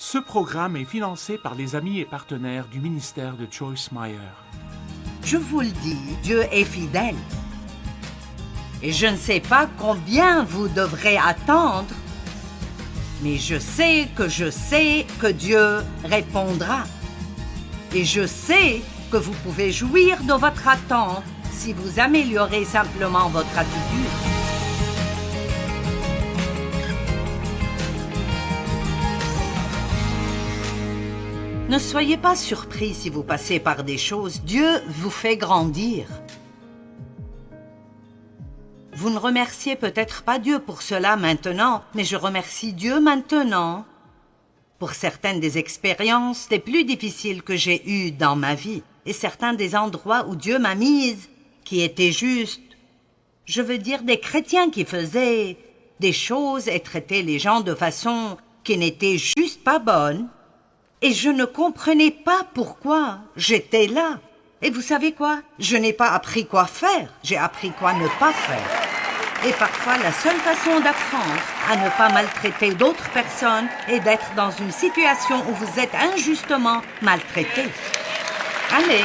Ce programme est financé par les amis et partenaires du ministère de Joyce Meyer. Je vous le dis, Dieu est fidèle. Et je ne sais pas combien vous devrez attendre, mais je sais que Dieu répondra. Et je sais que vous pouvez jouir de votre attente si vous améliorez simplement votre attitude. Ne soyez pas surpris si vous passez par des choses. Dieu vous fait grandir. Vous ne remerciez peut-être pas Dieu pour cela maintenant, mais je remercie Dieu maintenant pour certaines des expériences les plus difficiles que j'ai eues dans ma vie et certains des endroits où Dieu m'a mise qui étaient justes. Je veux dire des chrétiens qui faisaient des choses et traitaient les gens de façon qui n'était juste pas bonne. Et je ne comprenais pas pourquoi j'étais là. Et vous savez quoi? Je n'ai pas appris quoi faire, j'ai appris quoi ne pas faire. Et parfois, la seule façon d'apprendre à ne pas maltraiter d'autres personnes est d'être dans une situation où vous êtes injustement maltraité. Allez.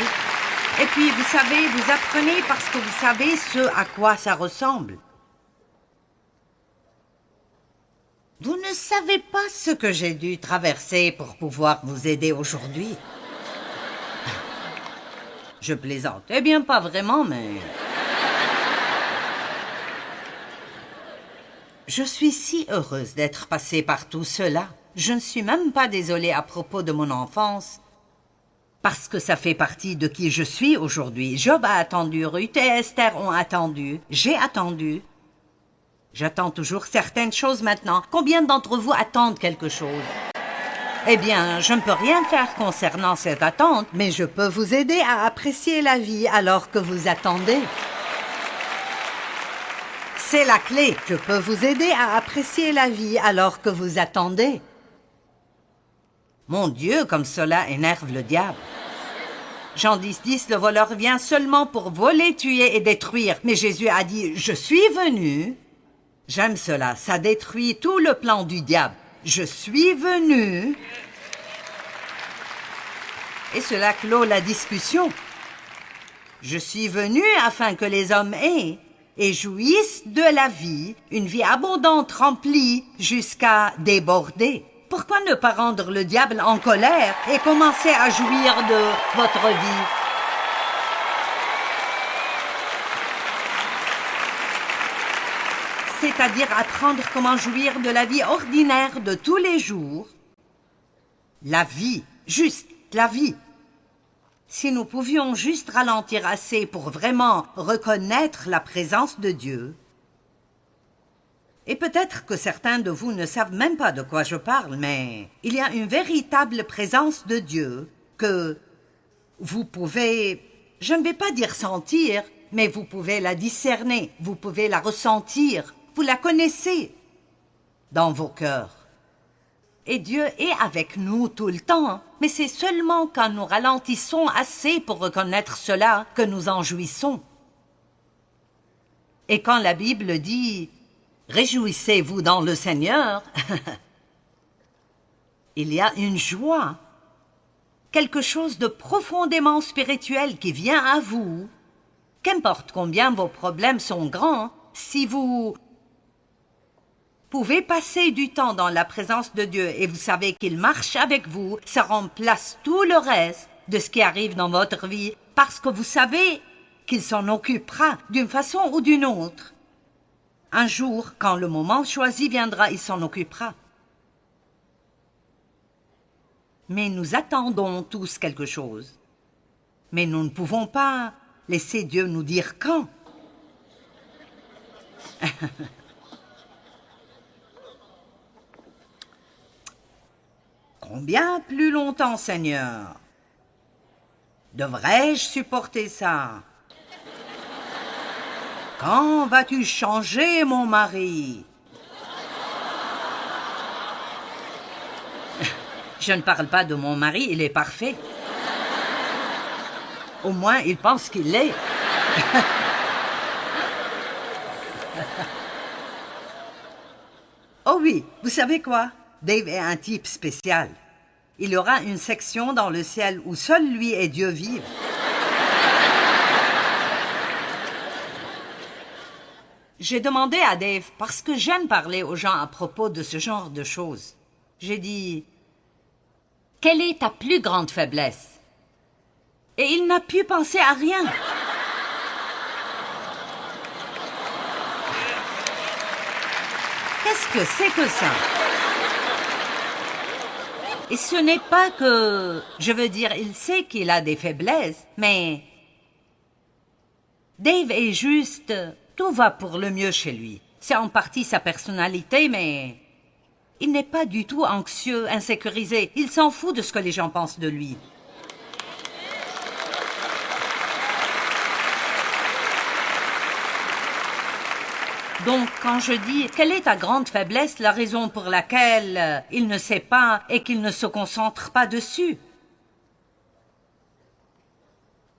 Et puis, vous savez, vous apprenez parce que vous savez ce à quoi ça ressemble. Vous ne savez pas ce que j'ai dû traverser pour pouvoir vous aider aujourd'hui. Je plaisante. Eh bien, pas vraiment, mais... Je suis si heureuse d'être passée par tout cela. Je ne suis même pas désolée à propos de mon enfance, parce que ça fait partie de qui je suis aujourd'hui. Job a attendu, Ruth et Esther ont attendu, j'ai attendu. J'attends toujours certaines choses maintenant. Combien d'entre vous attendent quelque chose? Eh bien, je ne peux rien faire concernant cette attente, mais je peux vous aider à apprécier la vie alors que vous attendez. C'est la clé. Je peux vous aider à apprécier la vie alors que vous attendez. Mon Dieu, comme cela énerve le diable. Jean 10, le voleur vient seulement pour voler, tuer et détruire. Mais Jésus a dit, je suis venu... J'aime cela, ça détruit tout le plan du diable. Je suis venu... Et cela clôt la discussion. Je suis venu afin que les hommes aient et jouissent de la vie, une vie abondante remplie jusqu'à déborder. Pourquoi ne pas rendre le diable en colère et commencer à jouir de votre vie? C'est-à-dire apprendre comment jouir de la vie ordinaire de tous les jours. La vie, juste la vie. Si nous pouvions juste ralentir assez pour vraiment reconnaître la présence de Dieu. Et peut-être que certains de vous ne savent même pas de quoi je parle, mais il y a une véritable présence de Dieu que vous pouvez, je ne vais pas dire sentir, mais vous pouvez la discerner, vous pouvez la ressentir. Vous la connaissez dans vos cœurs. Et Dieu est avec nous tout le temps, mais c'est seulement quand nous ralentissons assez pour reconnaître cela que nous en jouissons. Et quand la Bible dit « Réjouissez-vous dans le Seigneur », il y a une joie, quelque chose de profondément spirituel qui vient à vous. Qu'importe combien vos problèmes sont grands, si vous pouvez passer du temps dans la présence de Dieu et vous savez qu'il marche avec vous, ça remplace tout le reste de ce qui arrive dans votre vie parce que vous savez qu'il s'en occupera d'une façon ou d'une autre. Un jour, quand le moment choisi viendra, il s'en occupera. Mais nous attendons tous quelque chose. Mais nous ne pouvons pas laisser Dieu nous dire quand. Combien plus longtemps, Seigneur? Devrais-je supporter ça? Quand vas-tu changer mon mari? Je ne parle pas de mon mari, il est parfait. Au moins, il pense qu'il l'est. Oh oui, vous savez quoi? Dave est un type spécial. Il y aura une section dans le ciel où seul lui et Dieu vivent. J'ai demandé à Dave, parce que j'aime parler aux gens à propos de ce genre de choses. J'ai dit, « Quelle est ta plus grande faiblesse? » Et il n'a pu penser à rien. Qu'est-ce que c'est que ça? Et ce n'est pas que... Je veux dire, il sait qu'il a des faiblesses, mais... Dave est juste... Tout va pour le mieux chez lui. C'est en partie sa personnalité, mais... Il n'est pas du tout anxieux, insécurisé. Il s'en fout de ce que les gens pensent de lui. Donc, quand je dis « Quelle est ta grande faiblesse ?» la raison pour laquelle il ne sait pas et qu'il ne se concentre pas dessus.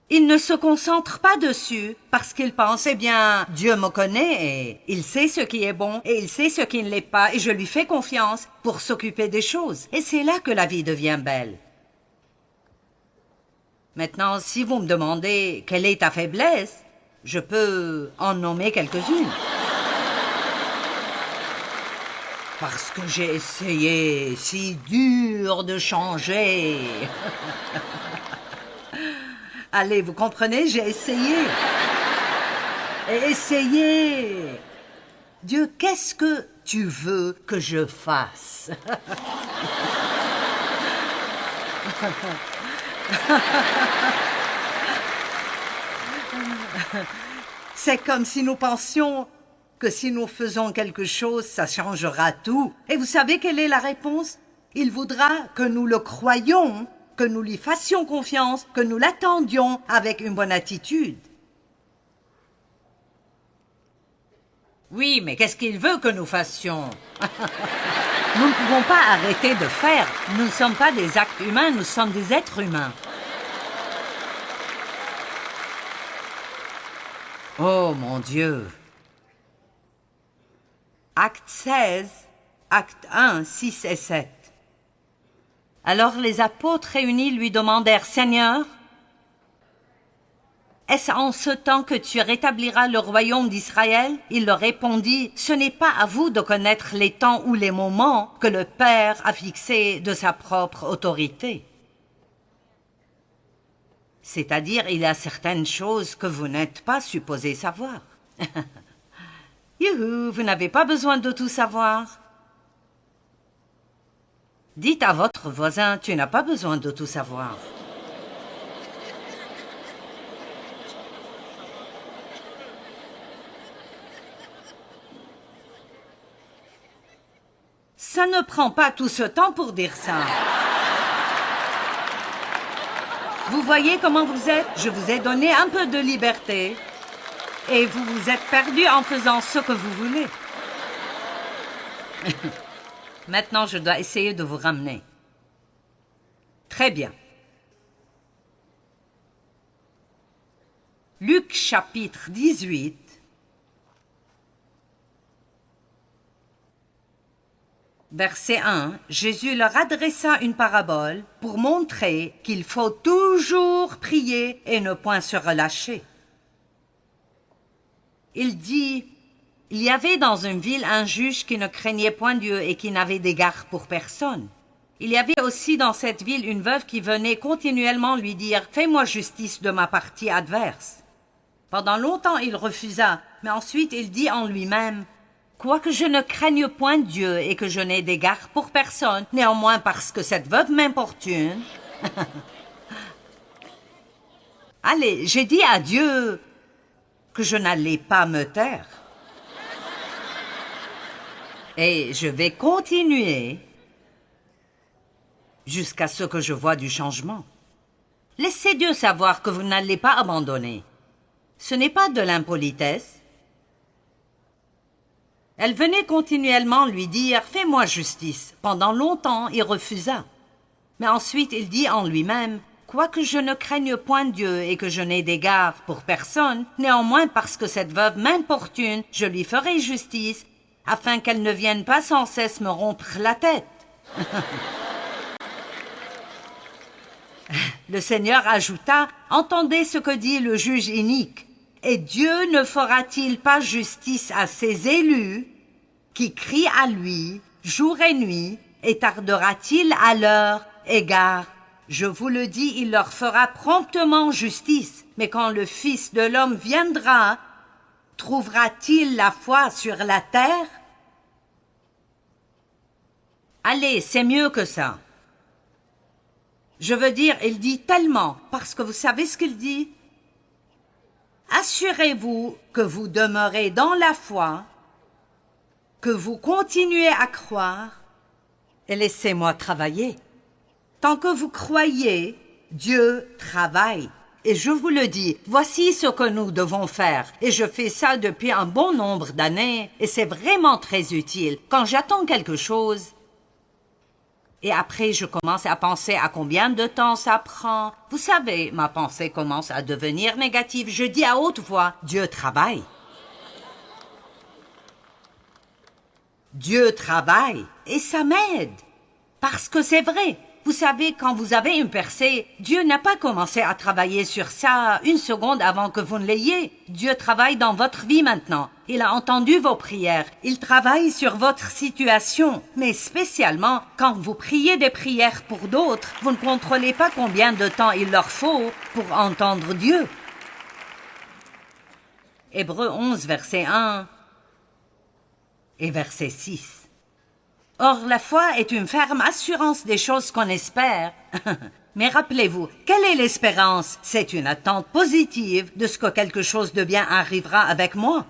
Il ne se concentre pas dessus parce qu'il pense, eh bien, Dieu me connaît et il sait ce qui est bon et il sait ce qui ne l'est pas et je lui fais confiance pour s'occuper des choses. Et c'est là que la vie devient belle. Maintenant, si vous me demandez quelle est ta faiblesse, je peux en nommer quelques-unes. Parce que j'ai essayé si dur de changer. Allez, vous comprenez, j'ai essayé. Et essayé. Dieu, qu'est-ce que tu veux que je fasse? C'est comme si nous pensions que si nous faisons quelque chose, ça changera tout. Et vous savez quelle est la réponse? Il voudra que nous le croyions, que nous lui fassions confiance, que nous l'attendions avec une bonne attitude. Oui, mais qu'est-ce qu'il veut que nous fassions? Nous ne pouvons pas arrêter de faire. Nous ne sommes pas des actes humains, nous sommes des êtres humains. Oh mon Dieu! Acte 16, acte 1, 6 et 7. Alors les apôtres réunis lui demandèrent, « Seigneur, est-ce en ce temps que tu rétabliras le royaume d'Israël ?» Il leur répondit, « Ce n'est pas à vous de connaître les temps ou les moments que le Père a fixés de sa propre autorité. » C'est-à-dire, il y a certaines choses que vous n'êtes pas supposés savoir. Youhou, vous n'avez pas besoin de tout savoir. Dites à votre voisin, tu n'as pas besoin de tout savoir. Ça ne prend pas tout ce temps pour dire ça. Vous voyez comment vous êtes? Je vous ai donné un peu de liberté. Et vous vous êtes perdu en faisant ce que vous voulez. Maintenant, je dois essayer de vous ramener. Très bien. Luc chapitre 18. Verset 1, Jésus leur adressa une parabole pour montrer qu'il faut toujours prier et ne point se relâcher. Il dit, il y avait dans une ville un juge qui ne craignait point Dieu et qui n'avait d'égard pour personne. Il y avait aussi dans cette ville une veuve qui venait continuellement lui dire, « Fais-moi justice de ma partie adverse. » Pendant longtemps il refusa, mais ensuite il dit en lui-même, « Quoique je ne craigne point Dieu et que je n'ai d'égard pour personne, néanmoins parce que cette veuve m'importune. » Allez, j'ai dit à Dieu que je n'allais pas me taire. Et je vais continuer jusqu'à ce que je voie du changement. Laissez Dieu savoir que vous n'allez pas abandonner. Ce n'est pas de l'impolitesse. Elle venait continuellement lui dire « Fais-moi justice ». Pendant longtemps, il refusa. Mais ensuite, il dit en lui-même « Quoique je ne craigne point Dieu et que je n'ai d'égard pour personne, néanmoins parce que cette veuve m'importune, je lui ferai justice, afin qu'elle ne vienne pas sans cesse me rompre la tête. » Le Seigneur ajouta, « Entendez ce que dit le juge inique. Et Dieu ne fera-t-il pas justice à ses élus qui crient à lui jour et nuit, et tardera-t-il à leur égard? Je vous le dis, il leur fera promptement justice. Mais quand le Fils de l'homme viendra, trouvera-t-il la foi sur la terre? » Allez, c'est mieux que ça. Je veux dire, il dit tellement, parce que vous savez ce qu'il dit? Assurez-vous que vous demeurez dans la foi, que vous continuez à croire, et laissez-moi travailler. Tant que vous croyez, Dieu travaille. Et je vous le dis, voici ce que nous devons faire. Et je fais ça depuis un bon nombre d'années, et c'est vraiment très utile. Quand j'attends quelque chose, et après je commence à penser à combien de temps ça prend, vous savez, ma pensée commence à devenir négative. Je dis à haute voix, Dieu travaille. Dieu travaille, et ça m'aide. Parce que c'est vrai. Vous savez, quand vous avez une percée, Dieu n'a pas commencé à travailler sur ça une seconde avant que vous ne l'ayez. Dieu travaille dans votre vie maintenant. Il a entendu vos prières. Il travaille sur votre situation. Mais spécialement, quand vous priez des prières pour d'autres, vous ne contrôlez pas combien de temps il leur faut pour entendre Dieu. Hébreux 11, verset 1 et verset 6. Or, la foi est une ferme assurance des choses qu'on espère. Mais rappelez-vous, quelle est l'espérance? C'est une attente positive de ce que quelque chose de bien arrivera avec moi.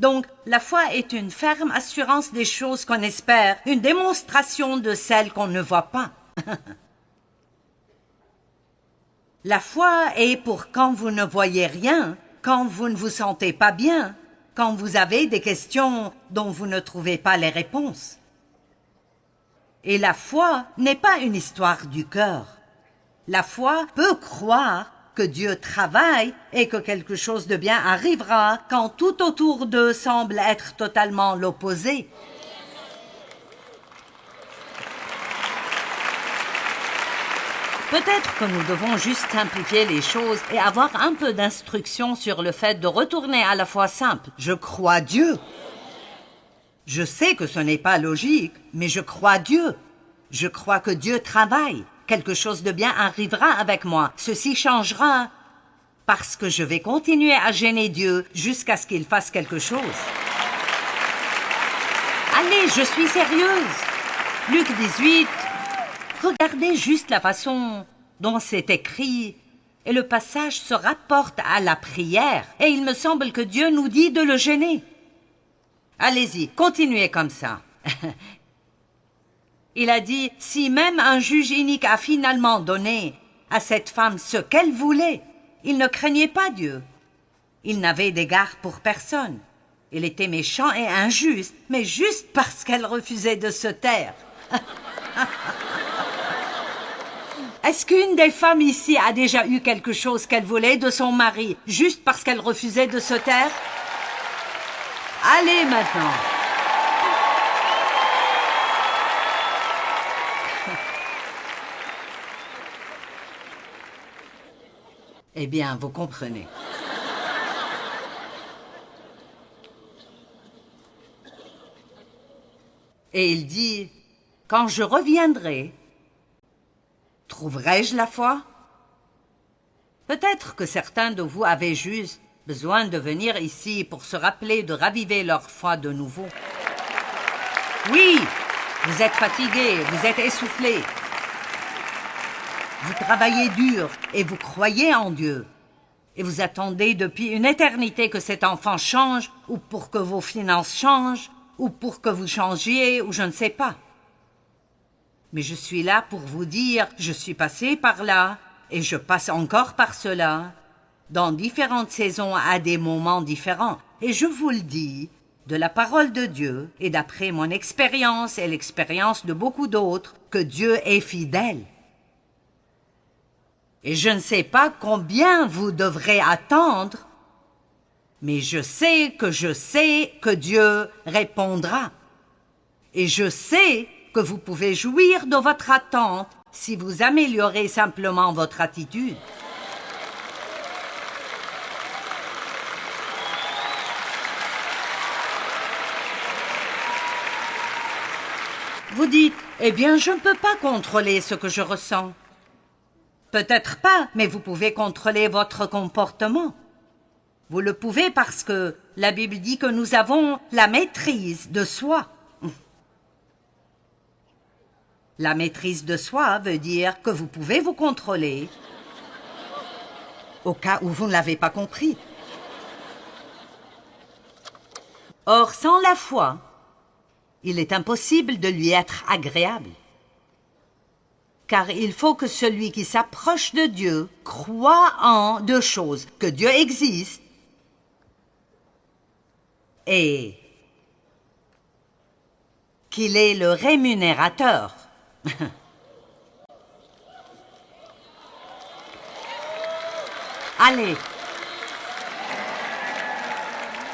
Donc, la foi est une ferme assurance des choses qu'on espère, une démonstration de celles qu'on ne voit pas. La foi est pour quand vous ne voyez rien, quand vous ne vous sentez pas bien, quand vous avez des questions dont vous ne trouvez pas les réponses. Et la foi n'est pas une histoire du cœur. La foi peut croire que Dieu travaille et que quelque chose de bien arrivera quand tout autour d'eux semble être totalement l'opposé. Peut-être que nous devons juste simplifier les choses et avoir un peu d'instruction sur le fait de retourner à la foi simple. Je crois Dieu. Je sais que ce n'est pas logique, mais je crois Dieu. Je crois que Dieu travaille. Quelque chose de bien arrivera avec moi. Ceci changera parce que je vais continuer à gêner Dieu jusqu'à ce qu'il fasse quelque chose. Allez, je suis sérieuse. Luc 18. Regardez juste la façon dont c'est écrit. Et le passage se rapporte à la prière. Et il me semble que Dieu nous dit de le gêner. Allez-y, continuez comme ça. Il a dit, si même un juge inique a finalement donné à cette femme ce qu'elle voulait, il ne craignait pas Dieu. Il n'avait d'égard pour personne. Il était méchant et injuste, mais juste parce qu'elle refusait de se taire. Est-ce qu'une des femmes ici a déjà eu quelque chose qu'elle voulait de son mari, juste parce qu'elle refusait de se taire? Allez maintenant. Eh bien, vous comprenez. Et il dit, quand je reviendrai, trouverai-je la foi? Peut-être que certains de vous avaient juste besoin de venir ici pour se rappeler de raviver leur foi de nouveau. Oui, vous êtes fatigués, vous êtes essoufflés. Vous travaillez dur et vous croyez en Dieu. Et vous attendez depuis une éternité que cet enfant change, ou pour que vos finances changent, ou pour que vous changiez, ou je ne sais pas. Mais je suis là pour vous dire, je suis passé par là, et je passe encore par cela, dans différentes saisons à des moments différents. Et je vous le dis, de la parole de Dieu, et d'après mon expérience et l'expérience de beaucoup d'autres, que Dieu est fidèle. Et je ne sais pas combien vous devrez attendre, mais je sais que Dieu répondra. Et je sais que vous pouvez jouir de votre attente si vous améliorez simplement votre attitude. Vous dites, eh bien, je ne peux pas contrôler ce que je ressens. Peut-être pas, mais vous pouvez contrôler votre comportement. Vous le pouvez parce que la Bible dit que nous avons la maîtrise de soi. La maîtrise de soi veut dire que vous pouvez vous contrôler au cas où vous ne l'avez pas compris. Or, sans la foi, il est impossible de lui être agréable. Car il faut que celui qui s'approche de Dieu croit en deux choses, que Dieu existe et qu'il est le rémunérateur. Allez,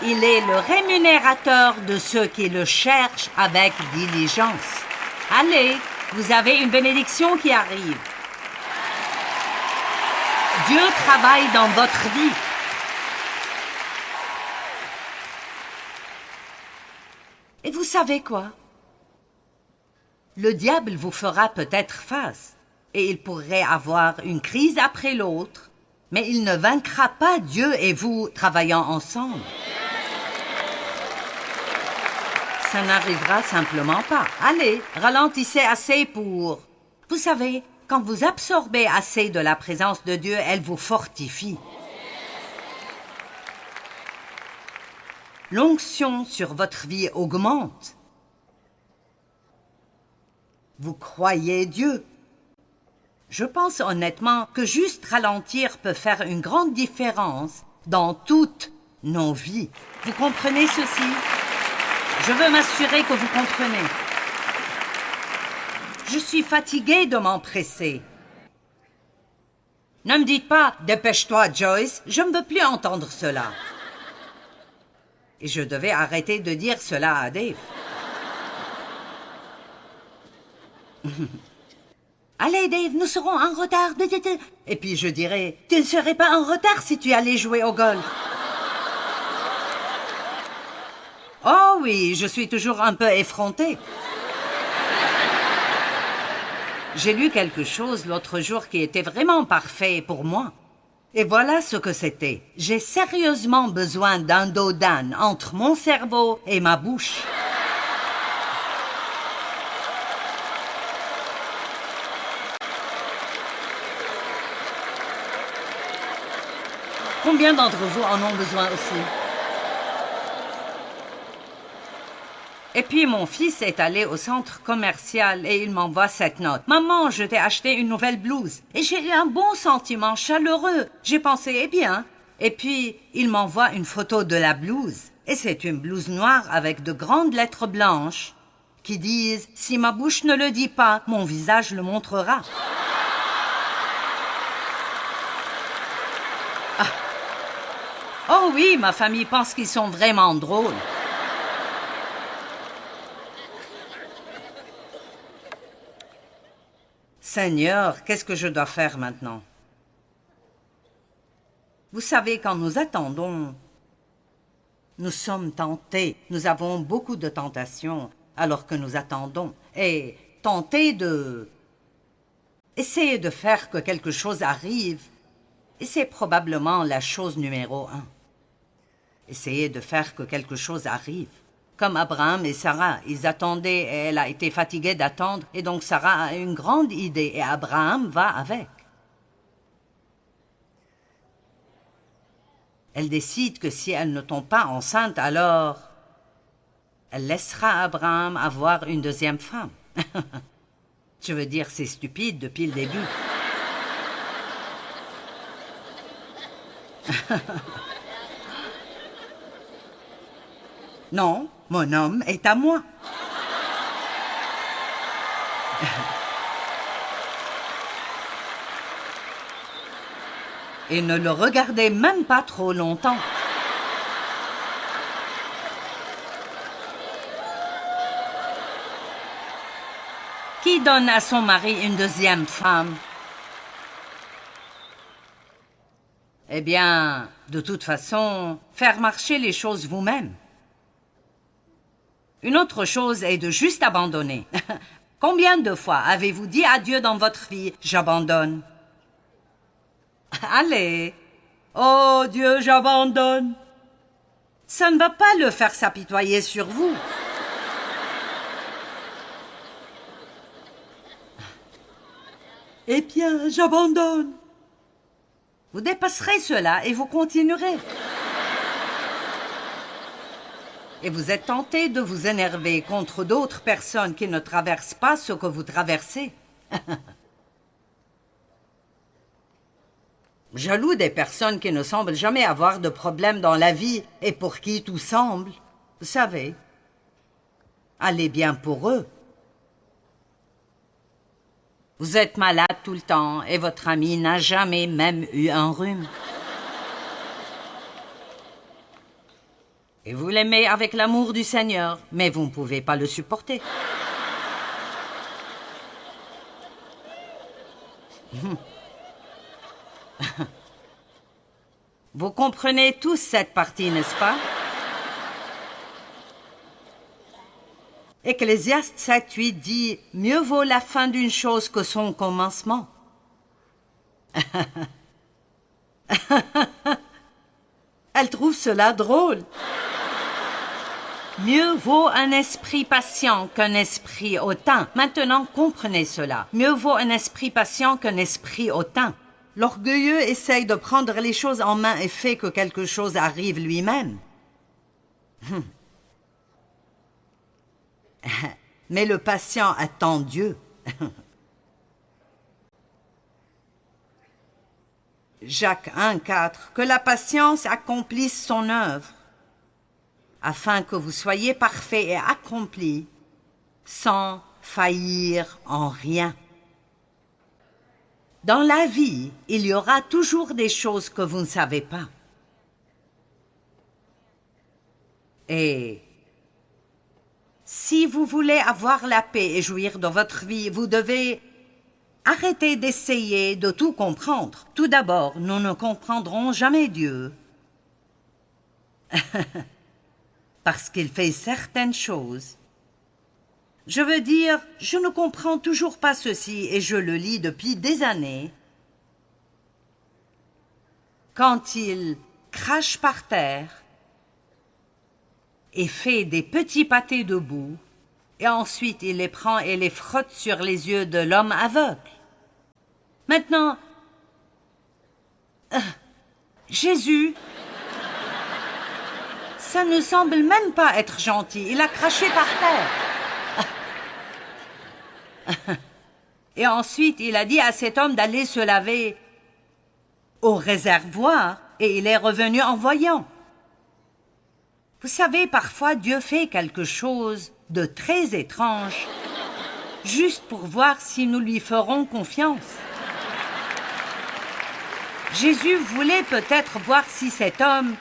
il est le rémunérateur de ceux qui le cherchent avec diligence. Allez, vous avez une bénédiction qui arrive. Dieu travaille dans votre vie. Et vous savez quoi? Le diable vous fera peut-être face, et il pourrait avoir une crise après l'autre, mais il ne vaincra pas Dieu et vous travaillant ensemble. Ça n'arrivera simplement pas. Allez, ralentissez assez pour... Vous savez, quand vous absorbez assez de la présence de Dieu, elle vous fortifie. L'onction sur votre vie augmente. Vous croyez Dieu. Je pense honnêtement que juste ralentir peut faire une grande différence dans toutes nos vies. Vous comprenez ceci? Je veux m'assurer que vous comprenez. Je suis fatiguée de m'empresser. Ne me dites pas « Dépêche-toi, Joyce », je ne veux plus entendre cela. Et je devais arrêter de dire cela à Dave. Allez, Dave, nous serons en retard. Et puis je dirais, tu ne serais pas en retard si tu allais jouer au golf. Oh oui, je suis toujours un peu effrontée. J'ai lu quelque chose l'autre jour qui était vraiment parfait pour moi. Et voilà ce que c'était. J'ai sérieusement besoin d'un dos d'âne entre mon cerveau et ma bouche. Combien d'entre vous en ont besoin aussi? Et puis mon fils est allé au centre commercial et il m'envoie cette note. « Maman, je t'ai acheté une nouvelle blouse. » Et j'ai eu un bon sentiment chaleureux. J'ai pensé, eh bien. Et puis, il m'envoie une photo de la blouse. Et c'est une blouse noire avec de grandes lettres blanches qui disent « Si ma bouche ne le dit pas, mon visage le montrera. » Ah. Oh oui, ma famille pense qu'ils sont vraiment drôles. Seigneur, qu'est-ce que je dois faire maintenant? Vous savez, quand nous attendons, nous sommes tentés. Nous avons beaucoup de tentations alors que nous attendons. Et tenter de... essayer de faire que quelque chose arrive, et c'est probablement la chose numéro 1. Essayer de faire que quelque chose arrive. Comme Abraham et Sarah, ils attendaient et elle a été fatiguée d'attendre et donc Sarah a une grande idée et Abraham va avec. Elle décide que si elle ne tombe pas enceinte, alors elle laissera Abraham avoir une deuxième femme. Je veux dire, c'est stupide depuis le début. Non, mon homme est à moi. Et ne le regardez même pas trop longtemps. Qui Qui donne à son mari une deuxième femme? Eh bien, de toute façon, faire marcher les choses vous-même. Une autre chose est de juste abandonner. Combien de fois avez-vous dit à Dieu dans votre vie, j'abandonne? Allez. Oh Dieu, j'abandonne. Ça ne va pas le faire s'apitoyer sur vous. Eh bien, j'abandonne. Vous dépasserez cela et vous continuerez. Et vous êtes tenté de vous énerver contre d'autres personnes qui ne traversent pas ce que vous traversez. Jaloux des personnes qui ne semblent jamais avoir de problème dans la vie et pour qui tout semble, vous savez, allez bien pour eux. Vous êtes malade tout le temps et votre ami n'a jamais même eu un rhume. Et vous l'aimez avec l'amour du Seigneur, mais vous ne pouvez pas le supporter. Vous comprenez tous cette partie, n'est-ce pas? Ecclésiaste 7:8 dit « Mieux vaut la fin d'une chose que son commencement. » Elle trouve cela drôle. Mieux vaut un esprit patient qu'un esprit hautain. Maintenant, comprenez cela. Mieux vaut un esprit patient qu'un esprit hautain. L'orgueilleux essaye de prendre les choses en main et fait que quelque chose arrive lui-même. Mais le patient attend Dieu. Jacques 1:4. Que la patience accomplisse son œuvre, afin que vous soyez parfaits et accomplis, sans faillir en rien. Dans la vie, il y aura toujours des choses que vous ne savez pas. Et si vous voulez avoir la paix et jouir de votre vie, vous devez arrêter d'essayer de tout comprendre. Tout d'abord, nous ne comprendrons jamais Dieu. Parce qu'il fait certaines choses. Je veux dire, je ne comprends toujours pas ceci et je le lis depuis des années. Quand il crache par terre et fait des petits pâtés de boue, et ensuite il les prend et les frotte sur les yeux de l'homme aveugle. Maintenant, Jésus, ça ne semble même pas être gentil. Il a craché par terre. Et ensuite, il a dit à cet homme d'aller se laver au réservoir et il est revenu en voyant. Vous savez, parfois, Dieu fait quelque chose de très étrange juste pour voir si nous lui ferons confiance. Jésus voulait peut-être voir si cet homme